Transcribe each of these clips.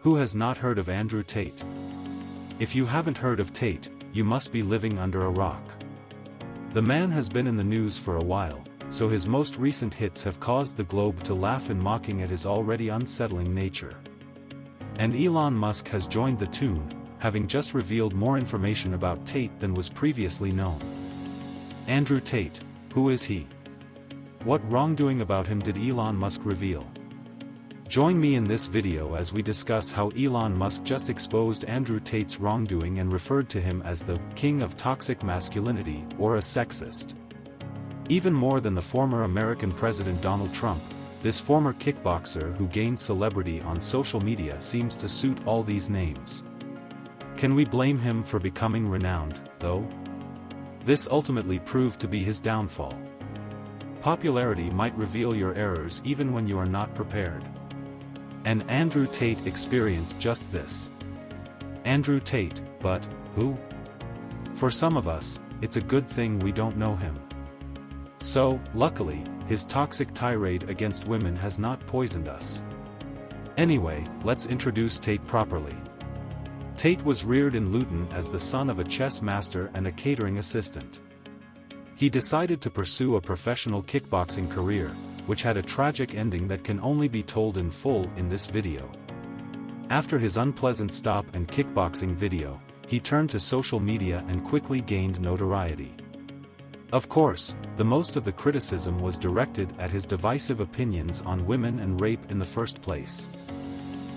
Who has not heard of Andrew Tate? If you haven't heard of Tate, you must be living under a rock. The man has been in the news for a while, so his most recent hits have caused the globe to laugh in mocking at his already unsettling nature. And Elon Musk has joined the tune, having just revealed more information about Tate than was previously known. Andrew Tate, who is he? What wrongdoing about him did Elon Musk reveal? Join me in this video as we discuss how Elon Musk just exposed Andrew Tate's wrongdoing and referred to him as the king of toxic masculinity or a sexist. Even more than the former American President Donald Trump, this former kickboxer who gained celebrity on social media seems to suit all these names. Can we blame him for becoming renowned, though? This ultimately proved to be his downfall. Popularity might reveal your errors even when you are not prepared. And Andrew Tate experienced just this. Andrew Tate, but who? For some of us, it's a good thing we don't know him. So, luckily, his toxic tirade against women has not poisoned us. Anyway, let's introduce Tate properly. Tate was reared in Luton as the son of a chess master and a catering assistant. He decided to pursue a professional kickboxing career, which had a tragic ending that can only be told in full in this video. After his unpleasant stop and kickboxing video, he turned to social media and quickly gained notoriety. Of course, the most of the criticism was directed at his divisive opinions on women and rape in the first place.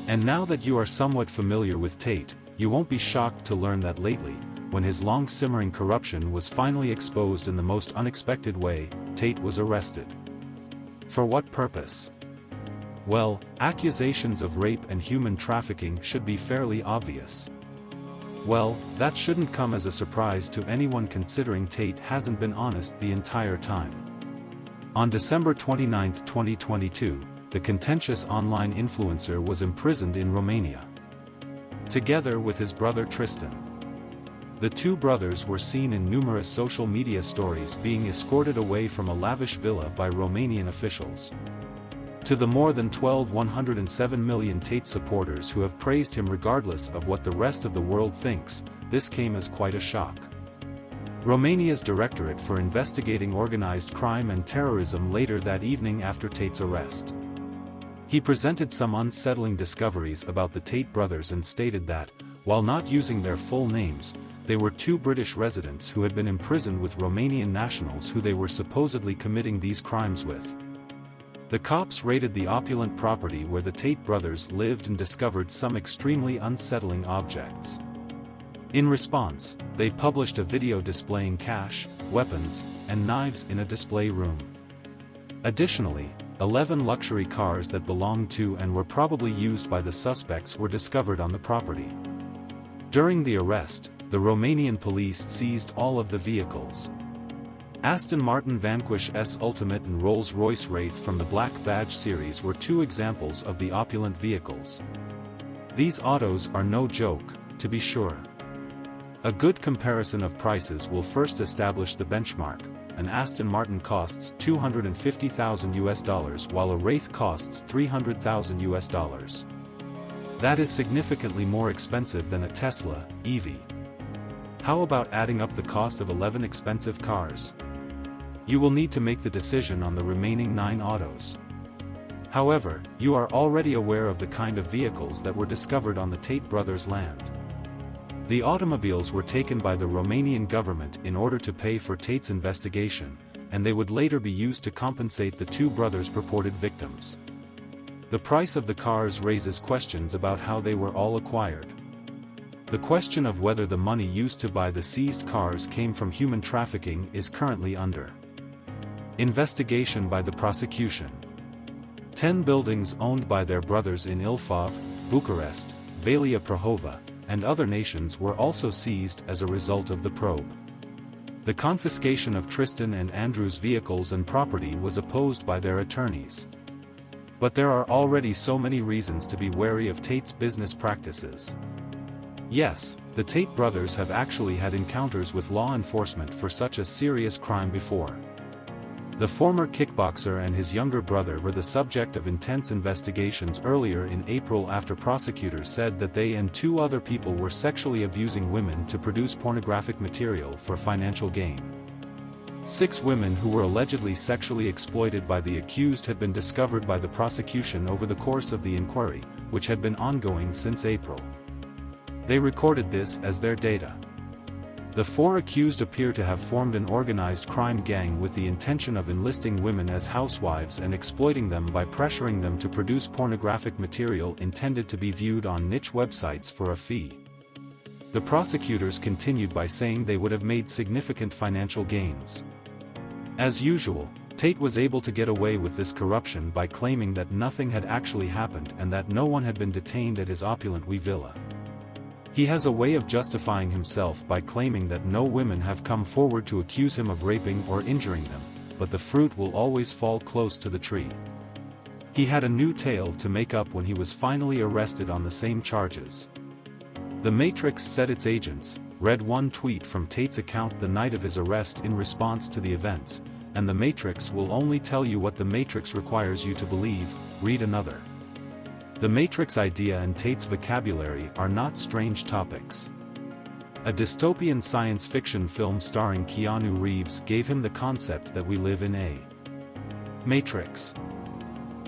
And now that you are somewhat familiar with Tate, you won't be shocked to learn that lately, when his long-simmering corruption was finally exposed in the most unexpected way, Tate was arrested. For what purpose? Well, accusations of rape and human trafficking should be fairly obvious. Well, that shouldn't come as a surprise to anyone considering Tate hasn't been honest the entire time. On December 29, 2022, the contentious online influencer was imprisoned in Romania, together with his brother Tristan. The two brothers were seen in numerous social media stories being escorted away from a lavish villa by Romanian officials. To the more than 107 million Tate supporters who have praised him regardless of what the rest of the world thinks, this came as quite a shock. Romania's Directorate for Investigating Organized Crime and Terrorism later that evening after Tate's arrest. He presented some unsettling discoveries about the Tate brothers and stated that, while not using their full names, they were two British residents who had been imprisoned with Romanian nationals who they were supposedly committing these crimes with. The cops raided the opulent property where the Tate brothers lived and discovered some extremely unsettling objects. In response, they published a video displaying cash, weapons, and knives in a display room. Additionally, 11 luxury cars that belonged to and were probably used by the suspects were discovered on the property. During the arrest, the Romanian police seized all of the vehicles. Aston Martin Vanquish S Ultimate and Rolls-Royce Wraith from the Black Badge series were two examples of the opulent vehicles. These autos are no joke, to be sure. A good comparison of prices will first establish the benchmark. An Aston Martin costs $250,000 while a Wraith costs $300,000. That is significantly more expensive than a Tesla EV. How about adding up the cost of 11 expensive cars? You will need to make the decision on the remaining 9 autos. However, you are already aware of the kind of vehicles that were discovered on the Tate brothers' land. The automobiles were taken by the Romanian government in order to pay for Tate's investigation, and they would later be used to compensate the two brothers' purported victims. The price of the cars raises questions about how they were all acquired. The question of whether the money used to buy the seized cars came from human trafficking is currently under investigation by the prosecution. 10 buildings owned by their brothers in Ilfov, Bucharest, Valia Prahova, and other nations were also seized as a result of the probe. The confiscation of Tristan and Andrew's vehicles and property was opposed by their attorneys. But there are already so many reasons to be wary of Tate's business practices. Yes, the Tate brothers have actually had encounters with law enforcement for such a serious crime before. The former kickboxer and his younger brother were the subject of intense investigations earlier in April after prosecutors said that they and 2 other people were sexually abusing women to produce pornographic material for financial gain. 6 women who were allegedly sexually exploited by the accused had been discovered by the prosecution over the course of the inquiry, which had been ongoing since April. They recorded this as their data. The 4 accused appear to have formed an organized crime gang with the intention of enlisting women as housewives and exploiting them by pressuring them to produce pornographic material intended to be viewed on niche websites for a fee. The prosecutors continued by saying they would have made significant financial gains. As usual, Tate was able to get away with this corruption by claiming that nothing had actually happened and that no one had been detained at his opulent villa. He has a way of justifying himself by claiming that no women have come forward to accuse him of raping or injuring them, but the fruit will always fall close to the tree. He had a new tale to make up when he was finally arrested on the same charges. The Matrix said its agents read one tweet from Tate's account the night of his arrest in response to the events, and the Matrix will only tell you what the Matrix requires you to believe, read another. The Matrix idea and Tate's vocabulary are not strange topics. A dystopian science fiction film starring Keanu Reeves gave him the concept that we live in a Matrix.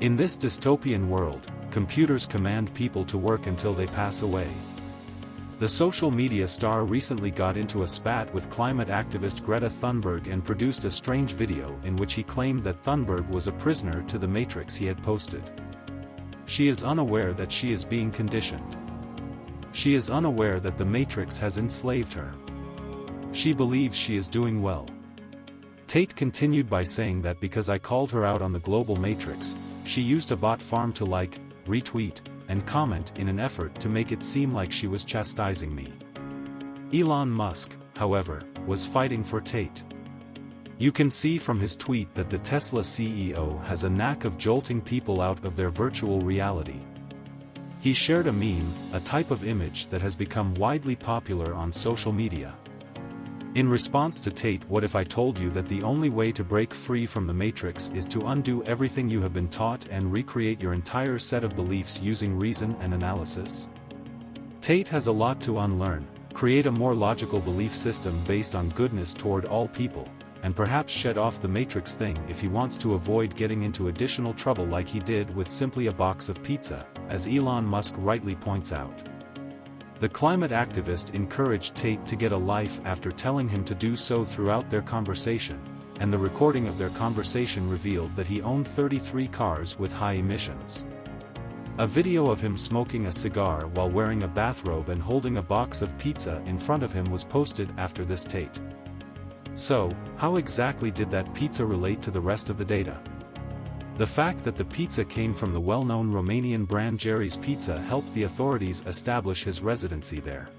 In this dystopian world, computers command people to work until they pass away. The social media star recently got into a spat with climate activist Greta Thunberg and produced a strange video in which he claimed that Thunberg was a prisoner to the Matrix he had posted. She is unaware that she is being conditioned. She is unaware that the Matrix has enslaved her. She believes she is doing well. Tate continued by saying that because I called her out on the global Matrix, she used a bot farm to like, retweet, and comment in an effort to make it seem like she was chastising me. Elon Musk, however, was fighting for Tate. You can see from his tweet that the Tesla CEO has a knack of jolting people out of their virtual reality. He shared a meme, a type of image that has become widely popular on social media. In response to Tate, what if I told you that the only way to break free from the Matrix is to undo everything you have been taught and recreate your entire set of beliefs using reason and analysis? Tate has a lot to unlearn, create a more logical belief system based on goodness toward all people, and perhaps shed off the Matrix thing if he wants to avoid getting into additional trouble like he did with simply a box of pizza, as Elon Musk rightly points out. The climate activist encouraged Tate to get a life after telling him to do so throughout their conversation, and the recording of their conversation revealed that he owned 33 cars with high emissions. A video of him smoking a cigar while wearing a bathrobe and holding a box of pizza in front of him was posted after this Tate. So, how exactly did that pizza relate to the rest of the data? The fact that the pizza came from the well-known Romanian brand Jerry's Pizza helped the authorities establish his residency there.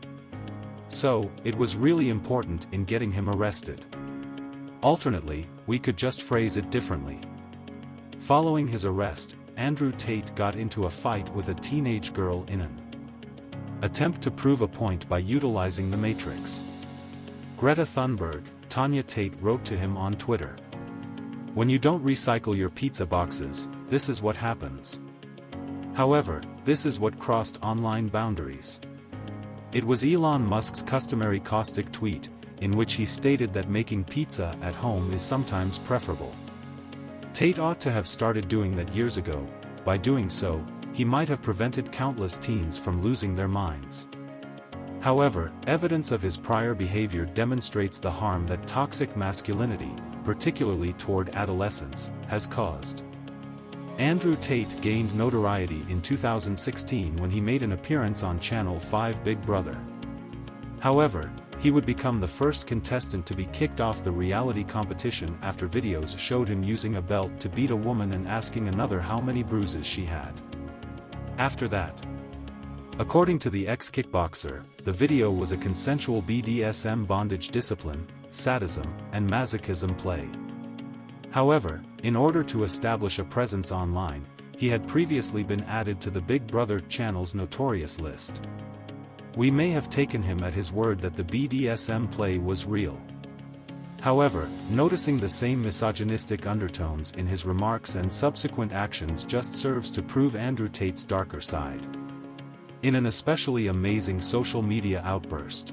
So, it was really important in getting him arrested. Alternately, we could just phrase it differently. Following his arrest, Andrew Tate got into a fight with a teenage girl in an attempt to prove a point by utilizing the Matrix. Greta Thunberg, Tanya Tate wrote to him on Twitter. When you don't recycle your pizza boxes, this is what happens. However, this is what crossed online boundaries. It was Elon Musk's customary caustic tweet, in which he stated that making pizza at home is sometimes preferable. Tate ought to have started doing that years ago. By doing so, he might have prevented countless teens from losing their minds. However, evidence of his prior behavior demonstrates the harm that toxic masculinity, particularly toward adolescents, has caused. Andrew Tate gained notoriety in 2016 when he made an appearance on Channel 5 Big Brother. However, he would become the first contestant to be kicked off the reality competition after videos showed him using a belt to beat a woman and asking another how many bruises she had. After that, according to the ex-kickboxer, the video was a consensual BDSM bondage discipline, sadism, and masochism play. However, in order to establish a presence online, he had previously been added to the Big Brother channel's notorious list. We may have taken him at his word that the BDSM play was real. However, noticing the same misogynistic undertones in his remarks and subsequent actions just serves to prove Andrew Tate's darker side. In an especially amazing social media outburst,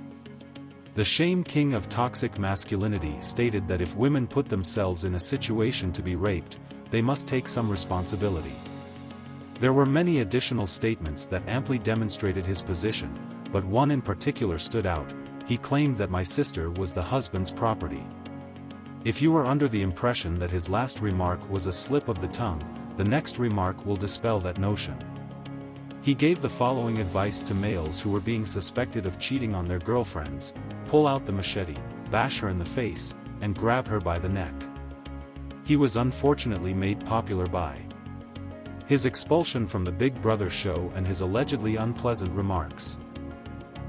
the shame king of toxic masculinity stated that if women put themselves in a situation to be raped, they must take some responsibility. There were many additional statements that amply demonstrated his position, but one in particular stood out. He claimed that my sister was the husband's property. If you were under the impression that his last remark was a slip of the tongue, the next remark will dispel that notion. He gave the following advice to males who were being suspected of cheating on their girlfriends: pull out the machete, bash her in the face, and grab her by the neck. He was unfortunately made popular by his expulsion from the Big Brother show and his allegedly unpleasant remarks.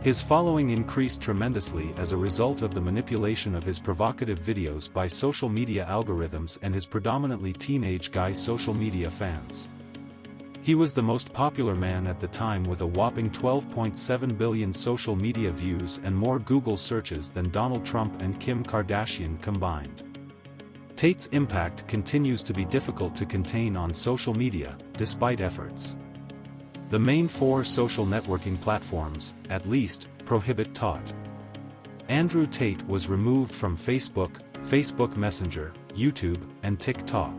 His following increased tremendously as a result of the manipulation of his provocative videos by social media algorithms and his predominantly teenage guy social media fans. He was the most popular man at the time with a whopping 12.7 billion social media views and more Google searches than Donald Trump and Kim Kardashian combined. Tate's impact continues to be difficult to contain on social media, despite efforts. The main 4 social networking platforms, at least, prohibit Tate. Andrew Tate was removed from Facebook, Facebook Messenger, YouTube, and TikTok.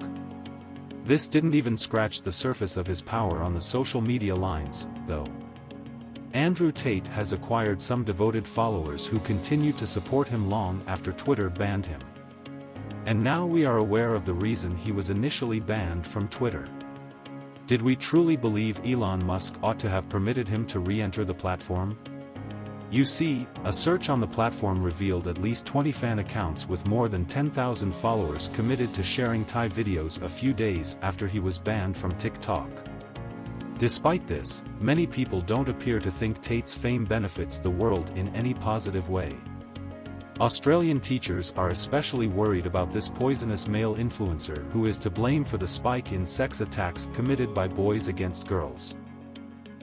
This didn't even scratch the surface of his power on the social media lines, though. Andrew Tate has acquired some devoted followers who continue to support him long after Twitter banned him. And now we are aware of the reason he was initially banned from Twitter. Did we truly believe Elon Musk ought to have permitted him to re-enter the platform? You see, a search on the platform revealed at least 20 fan accounts with more than 10,000 followers committed to sharing Thai videos a few days after he was banned from TikTok. Despite this, many people don't appear to think Tate's fame benefits the world in any positive way. Australian teachers are especially worried about this poisonous male influencer who is to blame for the spike in sex attacks committed by boys against girls.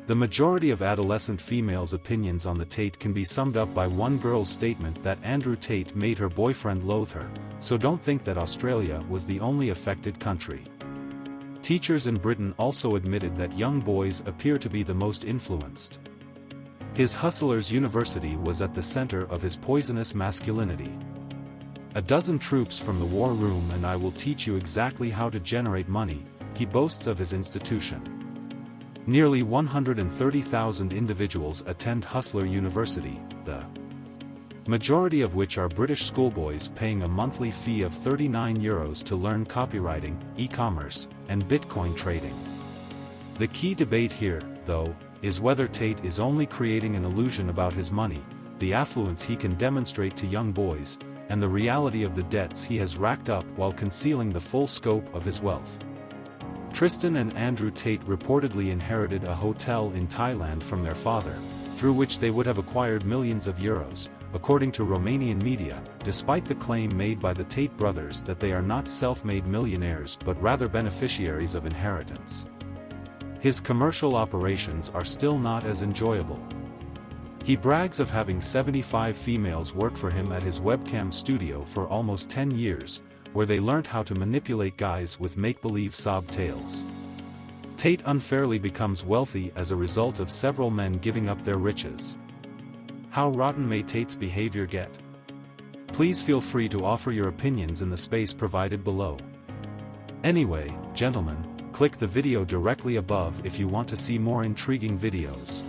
The majority of adolescent females' opinions on the Tate can be summed up by one girl's statement that Andrew Tate made her boyfriend loathe her, so don't think that Australia was the only affected country. Teachers in Britain also admitted that young boys appear to be the most influenced. His Hustlers University was at the center of his poisonous masculinity. A dozen troops from the war room and I will teach you exactly how to generate money, he boasts of his institution. Nearly 130,000 individuals attend Hustler University, the majority of which are British schoolboys paying a monthly fee of €39 to learn copywriting, e-commerce, and Bitcoin trading. The key debate here, though, is whether Tate is only creating an illusion about his money, the affluence he can demonstrate to young boys, and the reality of the debts he has racked up while concealing the full scope of his wealth. Tristan and Andrew Tate reportedly inherited a hotel in Thailand from their father, through which they would have acquired millions of euros, according to Romanian media, despite the claim made by the Tate brothers that they are not self-made millionaires but rather beneficiaries of inheritance. His commercial operations are still not as enjoyable. He brags of having 75 females work for him at his webcam studio for almost 10 years, where they learnt how to manipulate guys with make-believe sob tales. Tate unfairly becomes wealthy as a result of several men giving up their riches. How rotten may Tate's behavior get? Please feel free to offer your opinions in the space provided below. Anyway, gentlemen, click the video directly above if you want to see more intriguing videos.